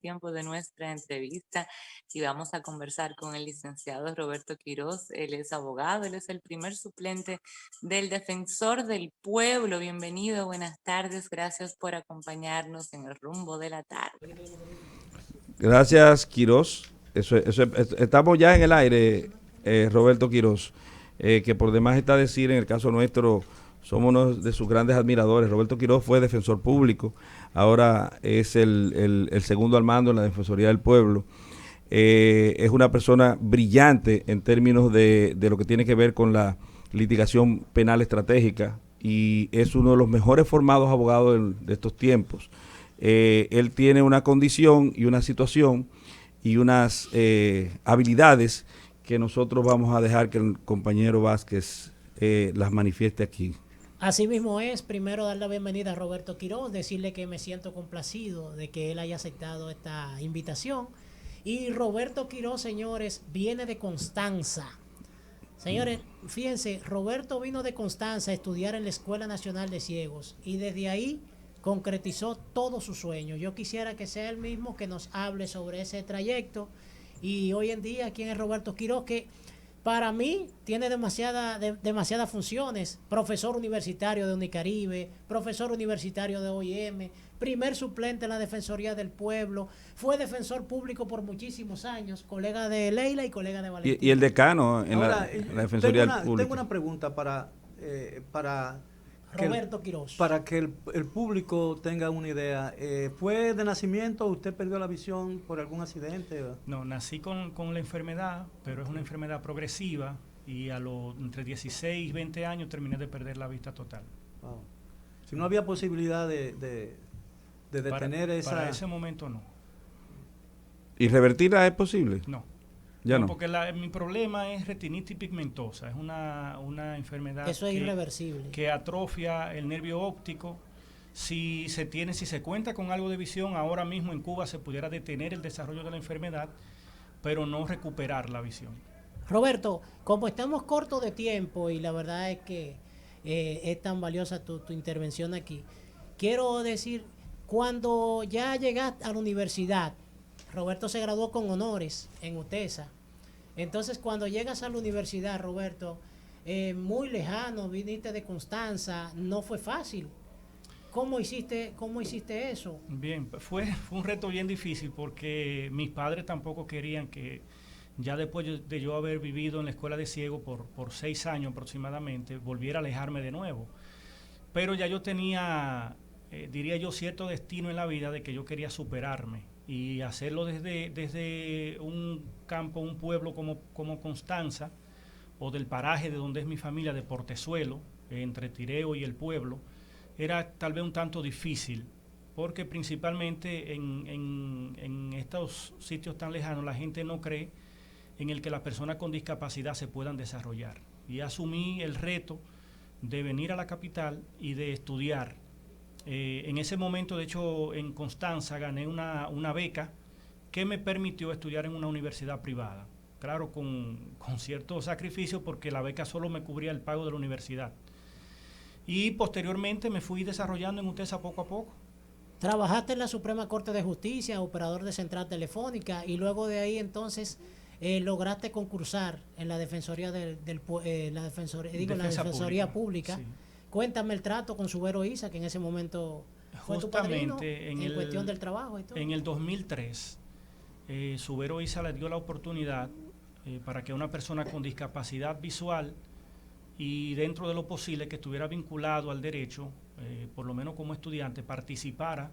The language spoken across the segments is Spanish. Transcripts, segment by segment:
tiempo de nuestra entrevista y vamos a conversar con el licenciado Roberto Quiroz. Él es abogado, él es el primer suplente del Defensor del Pueblo. Bienvenido, buenas tardes, gracias por acompañarnos en el rumbo de la tarde. Gracias, Quiroz. Estamos ya en el aire, Roberto Quiroz, que por demás está decir, en el caso nuestro, somos uno de sus grandes admiradores. Roberto Quiroz fue defensor público, ahora es el segundo al mando en la Defensoría del Pueblo. Es una persona brillante en términos de lo que tiene que ver con la litigación penal estratégica y es uno de los mejores formados abogados de estos tiempos. Él tiene una condición y una situación y unas habilidades que nosotros vamos a dejar que el compañero Vázquez las manifieste aquí. Así mismo es, primero dar la bienvenida a Roberto Quiroz, decirle que me siento complacido de que él haya aceptado esta invitación. Y Roberto Quiroz, señores, viene de Constanza. Señores, fíjense, Roberto vino de Constanza a estudiar en la Escuela Nacional de Ciegos y desde ahí concretizó todo su sueño. Yo quisiera que sea él mismo que nos hable sobre ese trayecto y hoy en día quién es Roberto Quiroz, que para mí tiene demasiadas funciones. Profesor universitario de Unicaribe, profesor universitario de OIM, primer suplente en la Defensoría del Pueblo, fue defensor público por muchísimos años, colega de Leila y colega de Valentín. Y el decano en Ahora, la Defensoría del Público. tengo una pregunta para Roberto Quiroz. para que el público tenga una idea. ¿Fue de nacimiento? ¿Usted perdió la visión por algún accidente? No, nací con la enfermedad, pero es una enfermedad progresiva y entre 16 y 20 años terminé de perder la vista total. Wow. Si no había posibilidad de detener esa... Para ese momento no. ¿Y revertirla es posible? No. Ya no. Porque mi problema es retinitis pigmentosa, es una enfermedad Eso es irreversible, que atrofia el nervio óptico. Si se cuenta con algo de visión, ahora mismo en Cuba se pudiera detener el desarrollo de la enfermedad, pero no recuperar la visión. Roberto, como estamos cortos de tiempo y la verdad es que es tan valiosa tu intervención aquí, quiero decir, cuando ya llegaste a la universidad, Roberto se graduó con honores en UTESA. Entonces, cuando llegas a la universidad, Roberto, muy lejano, viniste de Constanza, no fue fácil. ¿Cómo hiciste eso? Bien, fue un reto bien difícil porque mis padres tampoco querían que, ya después de yo haber vivido en la escuela de ciego por 6 años aproximadamente, volviera a alejarme de nuevo. Pero ya yo tenía, diría yo, cierto destino en la vida de que yo quería superarme y hacerlo desde un campo, un pueblo como Constanza, o del paraje de donde es mi familia, de Portezuelo, entre Tireo y el pueblo, era tal vez un tanto difícil, porque principalmente en estos sitios tan lejanos la gente no cree en el que las personas con discapacidad se puedan desarrollar. Y asumí el reto de venir a la capital y de estudiar. En ese momento, de hecho, en Constanza gané una beca que me permitió estudiar en una universidad privada. Claro, con cierto sacrificio porque la beca solo me cubría el pago de la universidad. Y posteriormente me fui desarrollando en UTESA poco a poco. Trabajaste en la Suprema Corte de Justicia, operador de central telefónica, y luego de ahí entonces lograste concursar en la Defensoría la Defensoría Pública. Sí. Cuéntame el trato con Subero Isa, que en ese momento fue tu padrino en cuestión del trabajo y todo. En el 2003, Subero Isa le dio la oportunidad para que una persona con discapacidad visual y dentro de lo posible que estuviera vinculado al derecho, por lo menos como estudiante, participara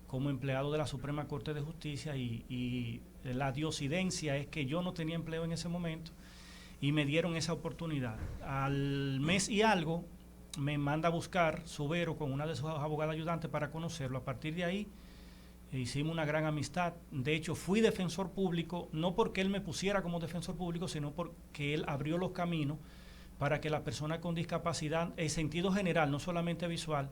como empleado de la Suprema Corte de Justicia y la diosidencia es que yo no tenía empleo en ese momento y me dieron esa oportunidad. Al mes y algo me manda a buscar Subero con una de sus abogadas ayudantes para conocerlo. A partir de ahí hicimos una gran amistad. De hecho, fui defensor público, no porque él me pusiera como defensor público, sino porque él abrió los caminos para que las personas con discapacidad, en sentido general, no solamente visual,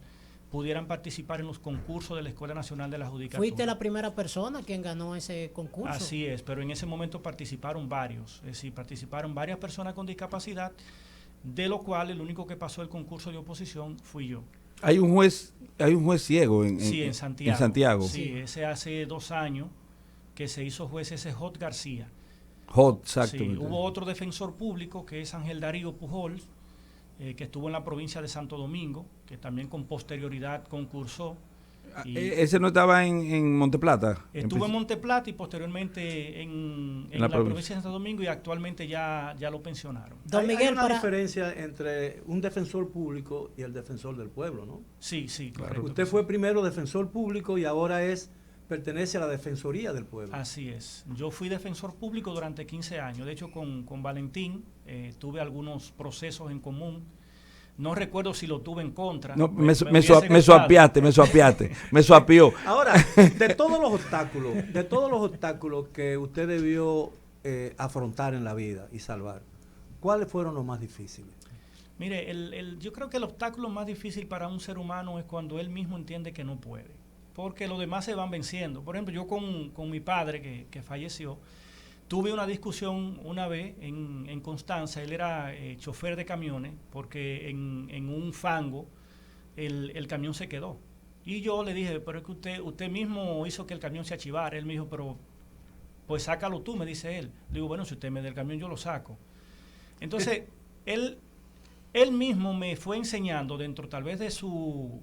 pudieran participar en los concursos de la Escuela Nacional de la Judicatura. ¿Fuiste la primera persona quien ganó ese concurso? Así es, pero en ese momento participaron varios, es decir, participaron varias personas con discapacidad, de lo cual el único que pasó el concurso de oposición fui yo. Hay un juez ciego sí, en Santiago. En Santiago. Sí, ese hace 2 años que se hizo juez ese Hot García. Hot, exacto. Sí, hubo otro defensor público que es Ángel Darío Pujols, que estuvo en la provincia de Santo Domingo, que también con posterioridad concursó. ¿Ese no estaba en Monteplata? Estuvo en Monteplata y posteriormente en la provincia de Santo Domingo, y actualmente ya lo pensionaron. Don Miguel, hay una diferencia entre un defensor público y el defensor del pueblo, ¿no? Sí, correcto. Usted fue primero defensor público y ahora pertenece a la Defensoría del Pueblo. Así es. Yo fui defensor público durante 15 años. De hecho, con Valentín tuve algunos procesos en común. No recuerdo si lo tuve en contra. No, me suapiaste. Me suapió. Ahora, de todos los obstáculos que usted debió afrontar en la vida y salvar, ¿cuáles fueron los más difíciles? Mire, yo creo que el obstáculo más difícil para un ser humano es cuando él mismo entiende que no puede, porque los demás se van venciendo. Por ejemplo, yo con mi padre que falleció, tuve una discusión una vez en Constanza. Él era chofer de camiones, porque en un fango el camión se quedó. Y yo le dije, pero es que usted mismo hizo que el camión se achivara. Él me dijo, pero pues sácalo tú, me dice él. Le digo, bueno, si usted me da el camión, yo lo saco. Entonces, él mismo me fue enseñando, dentro tal vez de su,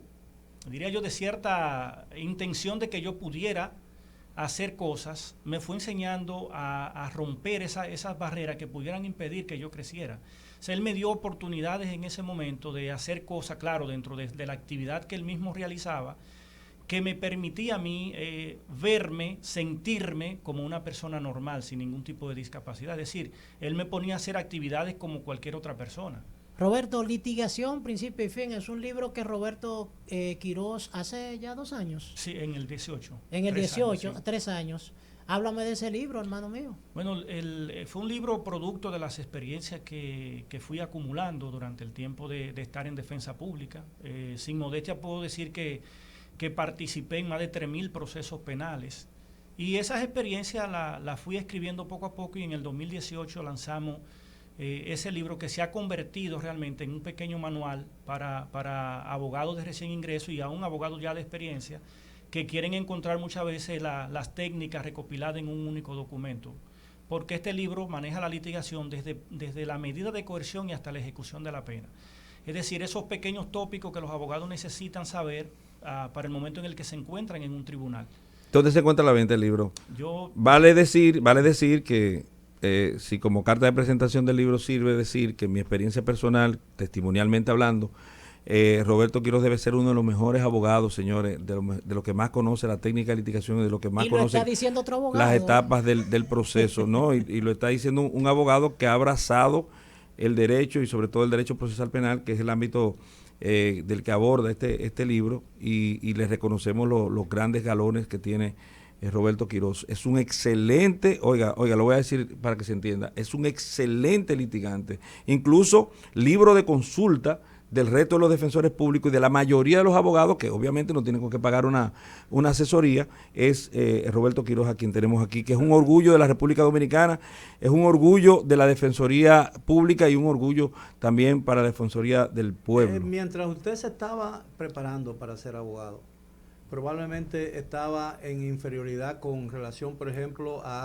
diría yo, de cierta intención de que yo pudiera hacer cosas, me fue enseñando a romper esas barreras que pudieran impedir que yo creciera. O sea, él me dio oportunidades en ese momento de hacer cosas, claro, dentro de la actividad que él mismo realizaba, que me permitía a mí verme, sentirme como una persona normal, sin ningún tipo de discapacidad. Es decir, él me ponía a hacer actividades como cualquier otra persona. Roberto, Litigación, Principio y Fin, es un libro que Roberto Quirós hace ya 2 años. Sí, en el 18. En el 18, sí. 3 años. Háblame de ese libro, hermano mío. Bueno, fue un libro producto de las experiencias que fui acumulando durante el tiempo de estar en defensa pública. Sin modestia puedo decir que participé en más de 3.000 procesos penales. Y esas experiencias las fui escribiendo poco a poco, y en el 2018 lanzamos ese libro, que se ha convertido realmente en un pequeño manual para abogados de recién ingreso y aún abogados ya de experiencia, que quieren encontrar muchas veces las técnicas recopiladas en un único documento, porque este libro maneja la litigación desde la medida de coerción y hasta la ejecución de la pena. Es decir, esos pequeños tópicos que los abogados necesitan saber para el momento en el que se encuentran en un tribunal. ¿Dónde se encuentra la venta del libro? Vale decir que si como carta de presentación del libro sirve decir que en mi experiencia personal, testimonialmente hablando, Roberto Quirós debe ser uno de los mejores abogados, señores, de lo que más conoce la técnica de litigación y de lo que más conoce las etapas del proceso, ¿no? Y lo está diciendo un abogado que ha abrazado el derecho, y sobre todo el derecho procesal penal, que es el ámbito del que aborda este libro, y le reconocemos los grandes galones que tiene Roberto Quirós. Es un excelente, oiga, lo voy a decir para que se entienda, es un excelente litigante. Incluso libro de consulta del resto de los defensores públicos y de la mayoría de los abogados, que obviamente no tienen que pagar una asesoría, es Roberto Quirós, a quien tenemos aquí, que es un orgullo de la República Dominicana, es un orgullo de la Defensoría Pública y un orgullo también para la Defensoría del Pueblo. Mientras usted se estaba preparando para ser abogado, probablemente estaba en inferioridad con relación, por ejemplo, a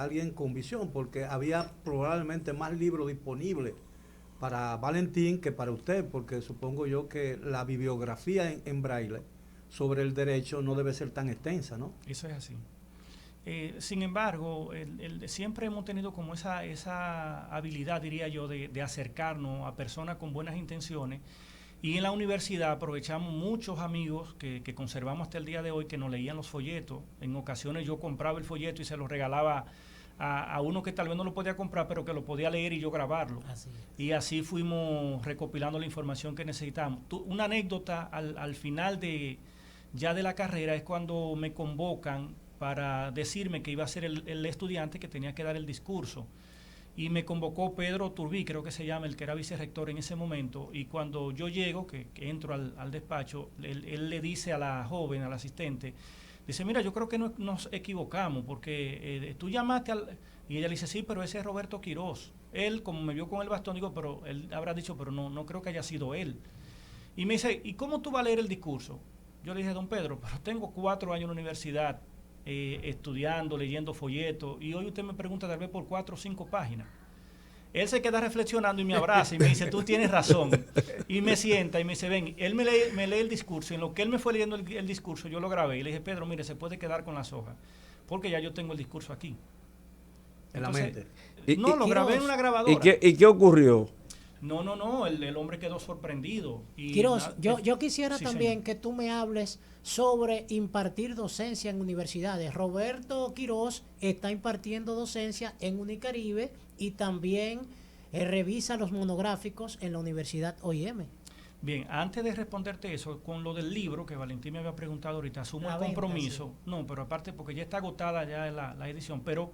alguien con visión, porque había probablemente más libros disponibles para Valentín que para usted, porque supongo yo que la bibliografía en braille sobre el derecho no debe ser tan extensa, ¿no? Eso es así. Sin embargo, siempre hemos tenido como esa habilidad, diría yo, de acercarnos a personas con buenas intenciones. Y en la universidad aprovechamos muchos amigos que conservamos hasta el día de hoy, que nos leían los folletos. En ocasiones yo compraba el folleto y se lo regalaba a uno que tal vez no lo podía comprar, pero que lo podía leer y yo grabarlo. Y así fuimos recopilando la información que necesitamos. Una anécdota al final de la carrera es cuando me convocan para decirme que iba a ser el estudiante que tenía que dar el discurso. Y me convocó Pedro Turbí, creo que se llama, el que era vicerrector en ese momento, y cuando yo llego, que entro al despacho, él le dice a la joven, al asistente, dice, mira, yo creo que nos equivocamos, porque tú llamaste y ella le dice, sí, pero ese es Roberto Quirós. Él, como me vio con el bastón, digo, pero él habrá dicho, pero no creo que haya sido él. Y me dice, ¿y cómo tú vas a leer el discurso? Yo le dije, don Pedro, pero tengo 4 años en la universidad, estudiando, leyendo folletos, y hoy usted me pregunta tal vez por 4 o 5 páginas. Él se queda reflexionando y me abraza y me dice, tú tienes razón. Y me sienta y me dice, ven, él me lee el discurso, y en lo que él me fue leyendo el discurso, yo lo grabé y le dije, Pedro, mire, se puede quedar con las hojas, porque ya yo tengo el discurso aquí. En la mente. No, lo grabé en una grabadora. ¿Y qué ocurrió? No, el hombre quedó sorprendido. Quiroz, yo quisiera sí, también señor, que tú me hables sobre impartir docencia en universidades. Roberto Quiroz está impartiendo docencia en Unicaribe y también revisa los monográficos en la Universidad OIM. Bien, antes de responderte eso, con lo del libro que Valentín me había preguntado ahorita, asumo La el venta, compromiso. sí. No, pero aparte porque ya está agotada ya la edición, pero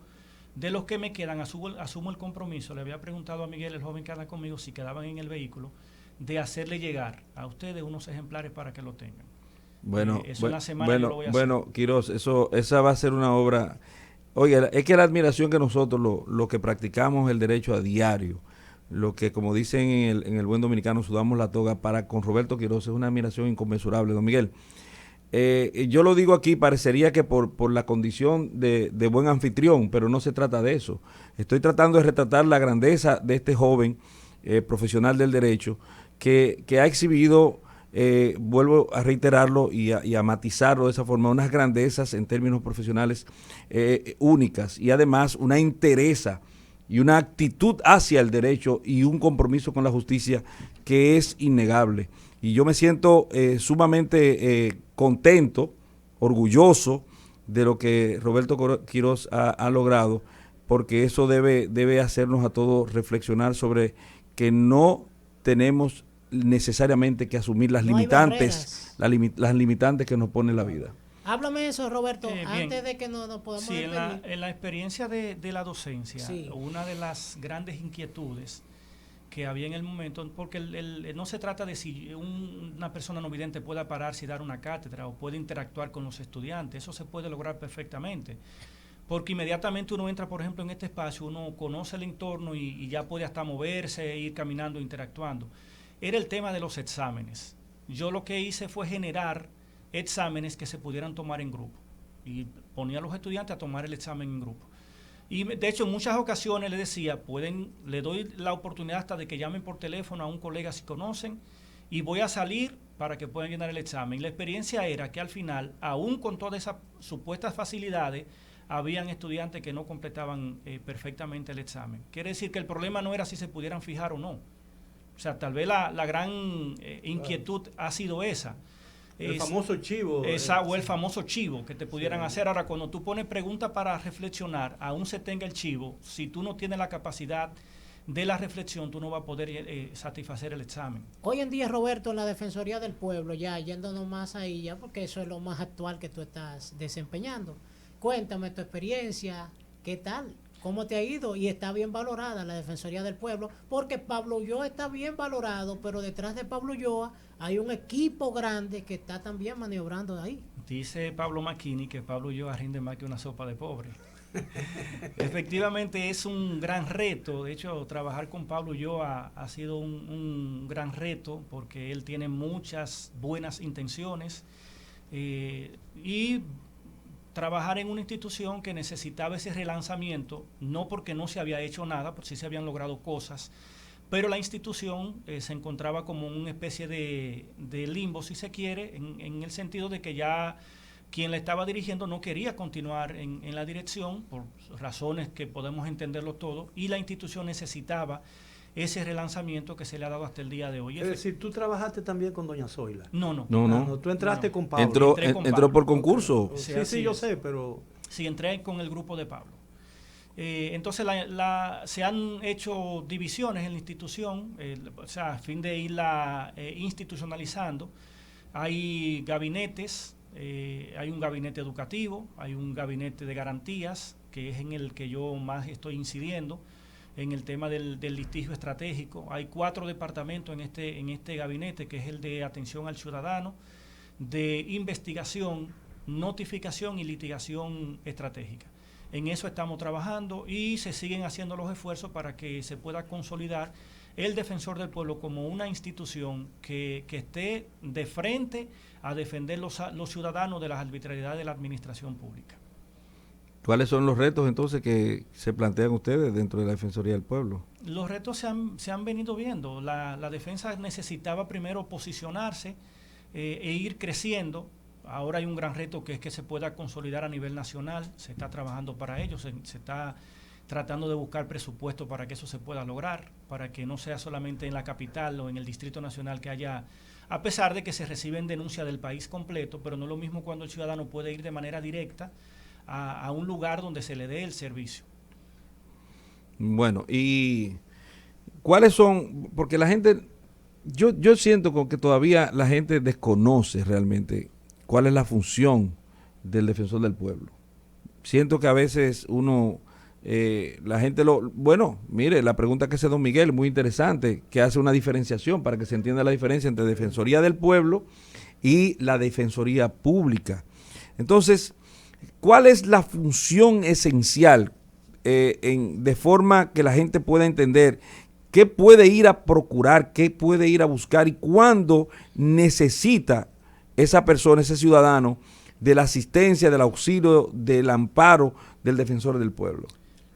de los que me quedan, asumo el compromiso. Le había preguntado a Miguel, el joven que anda conmigo, si quedaban en el vehículo, de hacerle llegar a ustedes unos ejemplares para que lo tengan. Bueno, eso en la semana yo lo voy a hacer. bueno, Quiroz, esa va a ser una obra. Oye, es que la admiración que nosotros, lo que practicamos el derecho a diario, lo que, como dicen en el buen dominicano, sudamos la toga para con Roberto Quiroz, es una admiración inconmensurable. Don Miguel, yo lo digo aquí, parecería que por la condición de buen anfitrión, pero no se trata de eso. Estoy tratando de retratar la grandeza de este joven profesional del derecho que ha exhibido, vuelvo a reiterarlo y a matizarlo de esa forma, unas grandezas en términos profesionales únicas, y además una entereza y una actitud hacia el derecho y un compromiso con la justicia que es innegable. Y yo me siento sumamente contento, orgulloso de lo que Roberto Quiroz ha logrado, porque eso debe hacernos a todos reflexionar sobre que no tenemos necesariamente que asumir las limitantes, las limitantes que nos pone la vida. Háblame de eso, Roberto, Bien. antes de que nos podamos Sí, despedir. en la experiencia de la docencia, Sí. una de las grandes inquietudes que había en el momento, porque no se trata de si una persona no vidente pueda pararse y dar una cátedra o puede interactuar con los estudiantes, eso se puede lograr perfectamente, porque inmediatamente uno entra, por ejemplo, en este espacio, uno conoce el entorno y ya puede hasta moverse, ir caminando, interactuando. Era el tema de los exámenes. Yo lo que hice fue generar exámenes que se pudieran tomar en grupo y ponía a los estudiantes a tomar el examen en grupo. Y de hecho en muchas ocasiones le decía, le doy la oportunidad hasta de que llamen por teléfono a un colega si conocen y voy a salir para que puedan llenar el examen. La experiencia era que al final, aún con todas esas supuestas facilidades, habían estudiantes que no completaban perfectamente el examen. Quiere decir que el problema no era si se pudieran fijar o no. O sea, tal vez la gran inquietud ha sido esa. El famoso chivo. O el famoso chivo que te pudieran hacer. Ahora, cuando tú pones preguntas para reflexionar, aún se tenga el chivo, si tú no tienes la capacidad de la reflexión, tú no vas a poder satisfacer el examen. Hoy en día, Roberto, en la Defensoría del Pueblo, ya yéndonos más ahí, ya porque eso es lo más actual que tú estás desempeñando. Cuéntame tu experiencia, ¿qué tal? ¿Cómo te ha ido? Y está bien valorada la Defensoría del Pueblo, porque Pablo Ulloa está bien valorado, pero detrás de Pablo Ulloa hay un equipo grande que está también maniobrando ahí. Dice Pablo Macchini que Pablo Ulloa rinde más que una sopa de pobre. Efectivamente es un gran reto. De hecho, trabajar con Pablo Ulloa ha sido un gran reto porque él tiene muchas buenas intenciones y trabajar en una institución que necesitaba ese relanzamiento, no porque no se había hecho nada, porque sí se habían logrado cosas, pero la institución se encontraba como una especie de limbo, si se quiere, en el sentido de que ya quien la estaba dirigiendo no quería continuar en la dirección, por razones que podemos entenderlo todo, y la institución necesitaba ese relanzamiento que se le ha dado hasta el día de hoy. Es decir, ¿tú trabajaste también con doña Zoila? No. Tú entraste con Pablo. Entró por concurso. Sí, yo sé, pero... Sí, entré con el grupo de Pablo. Entonces se han hecho divisiones en la institución, o sea, a fin de irla institucionalizando. Hay gabinetes, hay un gabinete educativo, hay un gabinete de garantías, que es en el que yo más estoy incidiendo, en el tema del litigio estratégico. Hay 4 departamentos en este gabinete, que es el de atención al ciudadano, de investigación, notificación y litigación estratégica. En eso estamos trabajando y se siguen haciendo los esfuerzos para que se pueda consolidar el Defensor del Pueblo como una institución que esté de frente a defender los ciudadanos de las arbitrariedades de la administración pública. ¿Cuáles son los retos entonces que se plantean ustedes dentro de la Defensoría del Pueblo? Los retos se han venido viendo. La defensa necesitaba primero posicionarse e ir creciendo. Ahora hay un gran reto que es que se pueda consolidar a nivel nacional. Se está trabajando para ello, se está tratando de buscar presupuesto para que eso se pueda lograr, para que no sea solamente en la capital o en el Distrito Nacional que haya, a pesar de que se reciben denuncias del país completo, pero no es lo mismo cuando el ciudadano puede ir de manera directa a un lugar donde se le dé el servicio. Bueno, ¿y cuáles son? Porque la gente, yo siento como que todavía la gente desconoce realmente cuál es la función del defensor del pueblo. Siento que a veces la gente bueno, mire, la pregunta que hace don Miguel, muy interesante, que hace una diferenciación para que se entienda la diferencia entre Defensoría del Pueblo y la Defensoría Pública. Entonces, ¿cuál es la función esencial de forma que la gente pueda entender qué puede ir a procurar, qué puede ir a buscar y cuándo necesita esa persona, ese ciudadano, de la asistencia, del auxilio, del amparo del defensor del pueblo?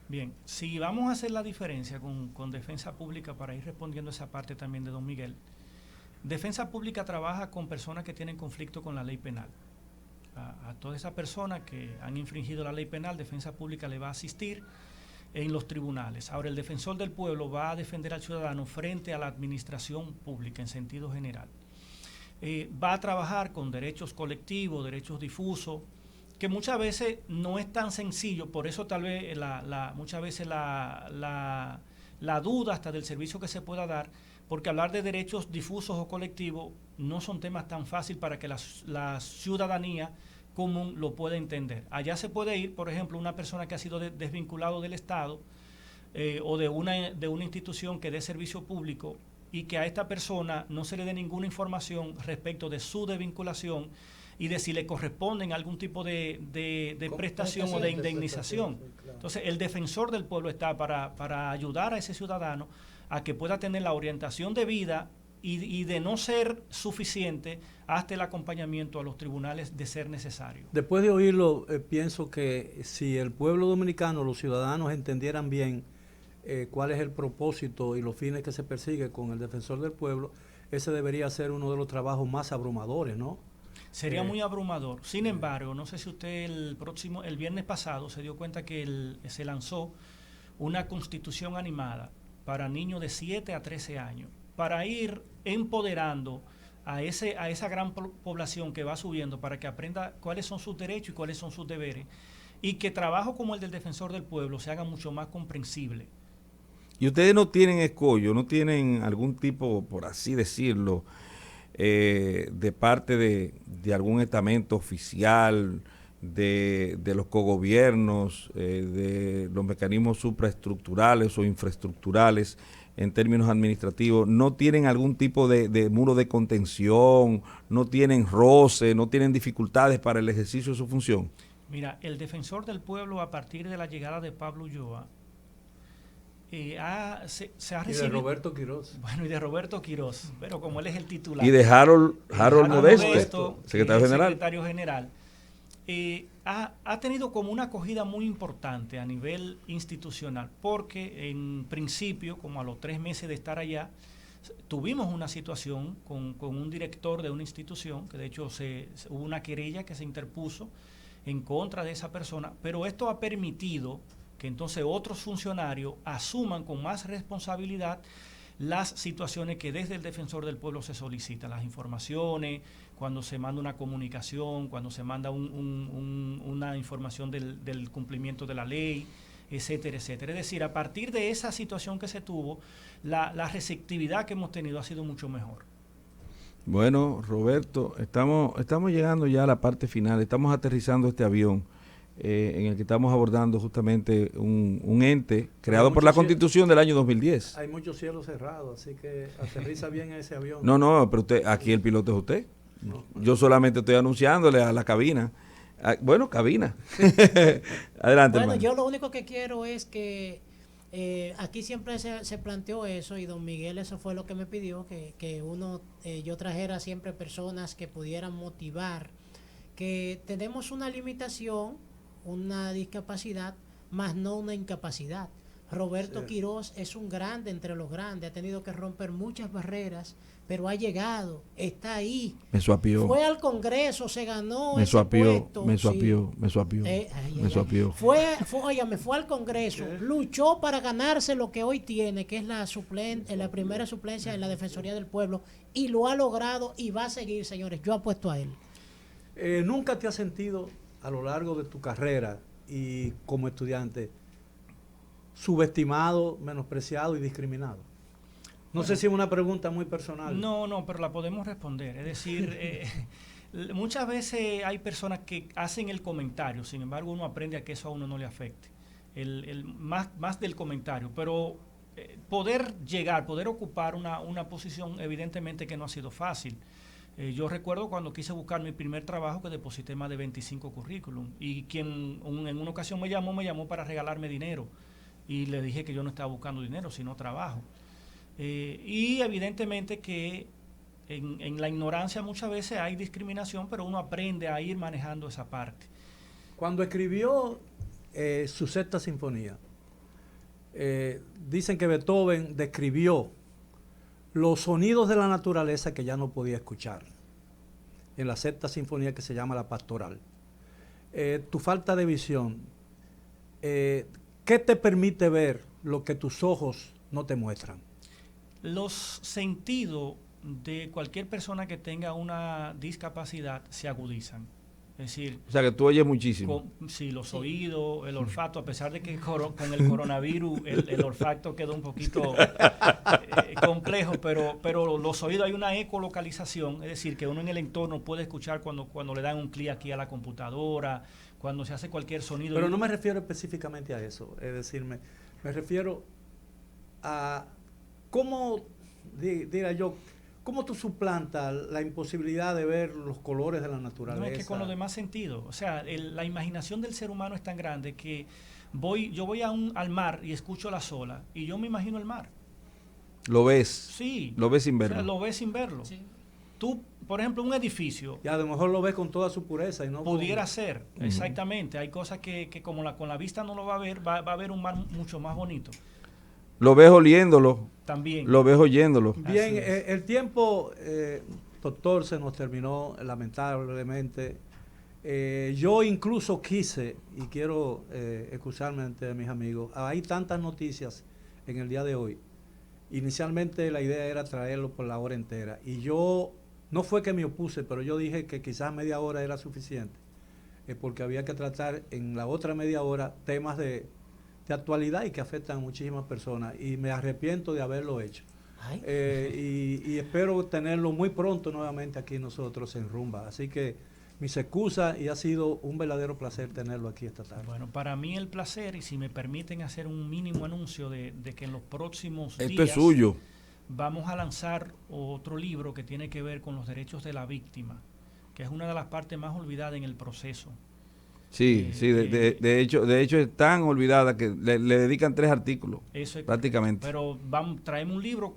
Bien, si vamos a hacer la diferencia con Defensa Pública, para ir respondiendo a esa parte también de don Miguel, Defensa Pública trabaja con personas que tienen conflicto con la ley penal. A todas esas personas que han infringido la ley penal, Defensa Pública le va a asistir en los tribunales. Ahora, el defensor del pueblo va a defender al ciudadano frente a la administración pública en sentido general. Va a trabajar con derechos colectivos, derechos difusos, que muchas veces no es tan sencillo, por eso tal vez muchas veces la duda hasta del servicio que se pueda dar, porque hablar de derechos difusos o colectivos no son temas tan fáciles para que la ciudadanía común lo pueda entender. Allá se puede ir, por ejemplo, una persona que ha sido desvinculado del Estado o de una institución que dé servicio público y que a esta persona no se le dé ninguna información respecto de su desvinculación y de si le corresponden algún tipo de prestación o de indemnización. Entonces, el defensor del pueblo está para ayudar a ese ciudadano a que pueda tener la orientación debida y de no ser suficiente hasta el acompañamiento a los tribunales de ser necesario. Después de oírlo, pienso que si el pueblo dominicano, los ciudadanos entendieran bien cuál es el propósito y los fines que se persigue con el defensor del pueblo, ese debería ser uno de los trabajos más abrumadores, ¿no? Sería muy abrumador. Sin embargo, no sé si usted el viernes pasado se dio cuenta que se lanzó una constitución animada para niños de 7 a 13 años, para ir empoderando a esa gran población que va subiendo para que aprenda cuáles son sus derechos y cuáles son sus deberes, y que trabajo como el del defensor del pueblo se haga mucho más comprensible. Y ustedes no tienen escollo, no tienen algún tipo, por así decirlo, de parte de algún estamento oficial, de los cogobiernos, de los mecanismos supraestructurales o infraestructurales en términos administrativos, no tienen algún tipo de muro de contención, no tienen roce, no tienen dificultades para el ejercicio de su función? Mira, el defensor del pueblo, a partir de la llegada de Pablo Ulloa, se ha recibido... Y de Roberto Quirós. Bueno, y de Roberto Quirós, pero como él es el titular. Y de Harold Modesto, secretario general. Secretario general. Ha tenido como una acogida muy importante a nivel institucional, porque en principio, como a los 3 meses de estar allá, tuvimos una situación con un director de una institución, que de hecho hubo una querella que se interpuso en contra de esa persona, pero esto ha permitido que entonces otros funcionarios asuman con más responsabilidad las situaciones que desde el defensor del pueblo se solicitan, las informaciones, cuando se manda una comunicación, cuando se manda una información del cumplimiento de la ley, etcétera, etcétera. Es decir, a partir de esa situación que se tuvo, la receptividad que hemos tenido ha sido mucho mejor. Bueno, Roberto, estamos llegando ya a la parte final, estamos aterrizando este avión en el que estamos abordando justamente un ente creado por la Constitución del año 2010. Hay muchos cielos cerrados, así que aterriza bien ese avión. No, pero aquí el piloto es usted. No. Yo solamente estoy anunciándole a la cabina. Bueno, cabina. Adelante, bueno, hermano. Yo lo único que quiero es que aquí siempre se planteó eso, y don Miguel eso fue lo que me pidió, que yo trajera siempre personas que pudieran motivar, que tenemos una limitación una discapacidad, más no una incapacidad. Roberto Quirós es un grande entre los grandes, ha tenido que romper muchas barreras, pero ha llegado, está ahí. Me suapió. Fue al Congreso, se ganó Me ese suapió, puesto. me Sí. suapió, me suapió. Me suapió. Óigame, fue al Congreso, luchó para ganarse lo que hoy tiene, que es la primera suplencia en la Defensoría del Pueblo, y lo ha logrado y va a seguir, señores. Yo apuesto a él. ¿Nunca te has sentido a lo largo de tu carrera y como estudiante subestimado, menospreciado y discriminado? No sé si es una pregunta muy personal. No, pero la podemos responder. Es decir, muchas veces hay personas que hacen el comentario, sin embargo uno aprende a que eso a uno no le afecte. Más del comentario, pero poder ocupar una posición evidentemente que no ha sido fácil. Yo recuerdo cuando quise buscar mi primer trabajo que deposité más de 25 currículum y quien en una ocasión me llamó para regalarme dinero y le dije que yo no estaba buscando dinero sino trabajo. Y evidentemente que en la ignorancia muchas veces hay discriminación, pero uno aprende a ir manejando esa parte. Cuando escribió su sexta sinfonía, dicen que Beethoven describió los sonidos de la naturaleza que ya no podía escuchar en la sexta sinfonía, que se llama La Pastoral. Tu falta de visión, ¿qué te permite ver lo que tus ojos no te muestran? Los sentidos de cualquier persona que tenga una discapacidad se agudizan. Es decir, O sea que tú oyes muchísimo. Sí, los oídos, el olfato, a pesar de que con el coronavirus el olfato quedó un poquito complejo, pero los oídos hay una ecolocalización, es decir, que uno en el entorno puede escuchar cuando le dan un clic aquí a la computadora, cuando se hace cualquier sonido. Pero no me refiero específicamente a eso, es decir, me refiero a cómo, diga yo, ¿cómo tú suplantas la imposibilidad de ver los colores de la naturaleza? No, es que con los demás sentidos. O sea, la imaginación del ser humano es tan grande que yo voy al mar y escucho las olas y yo me imagino el mar. Lo ves. Sí. Lo ves sin verlo. O sea, lo ves sin verlo. Sí. Tú, por ejemplo, un edificio. Y a lo mejor lo ves con toda su pureza. Y no pudiera ser, exactamente. Hay cosas que con la vista no lo va a ver, va a ver un mar mucho más bonito. Lo ves oliéndolo. También. Lo ves oyéndolo. Bien, el tiempo, doctor, se nos terminó lamentablemente. Yo incluso quise, y quiero excusarme ante mis amigos, hay tantas noticias en el día de hoy. Inicialmente la idea era traerlo por la hora entera. Y yo, no fue que me opuse, pero yo dije que quizás media hora era suficiente. Porque había que tratar en la otra media hora temas de actualidad y que afectan a muchísimas personas, y me arrepiento de haberlo hecho. Y espero tenerlo muy pronto nuevamente aquí nosotros en Rumba. Así que mis excusas, y ha sido un verdadero placer tenerlo aquí esta tarde. Bueno, para mí el placer, y si me permiten hacer un mínimo anuncio de que en los próximos días esto es suyo. Vamos a lanzar otro libro que tiene que ver con los derechos de la víctima, que es una de las partes más olvidadas en el proceso. Sí, de hecho es tan olvidada que le dedican 3 artículos, eso es, prácticamente. Pero traemos un libro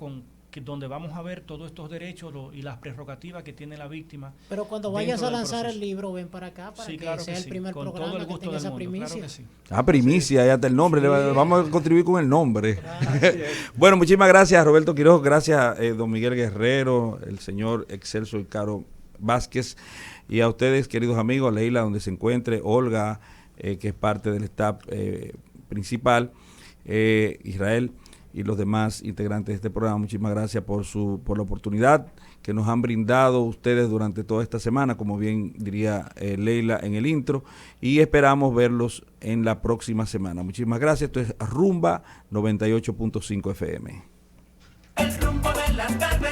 donde vamos a ver todos estos derechos y las prerrogativas que tiene la víctima. Pero cuando vayas a lanzar el libro, ven para acá para que sea el primer programa que tenga esa primicia. Claro que sí. Primicia, ya está el nombre, vamos a contribuir con el nombre. Bueno, muchísimas gracias, Roberto Quirós, gracias, don Miguel Guerrero, el señor Excelso y Caro Vázquez, y a ustedes, queridos amigos, Leila, donde se encuentre, Olga, que es parte del staff principal, Israel y los demás integrantes de este programa. Muchísimas gracias por la oportunidad que nos han brindado ustedes durante toda esta semana, como bien diría Leila en el intro, y esperamos verlos en la próxima semana. Muchísimas gracias. Esto es Rumba 98.5 FM. El rumbo de la tarde.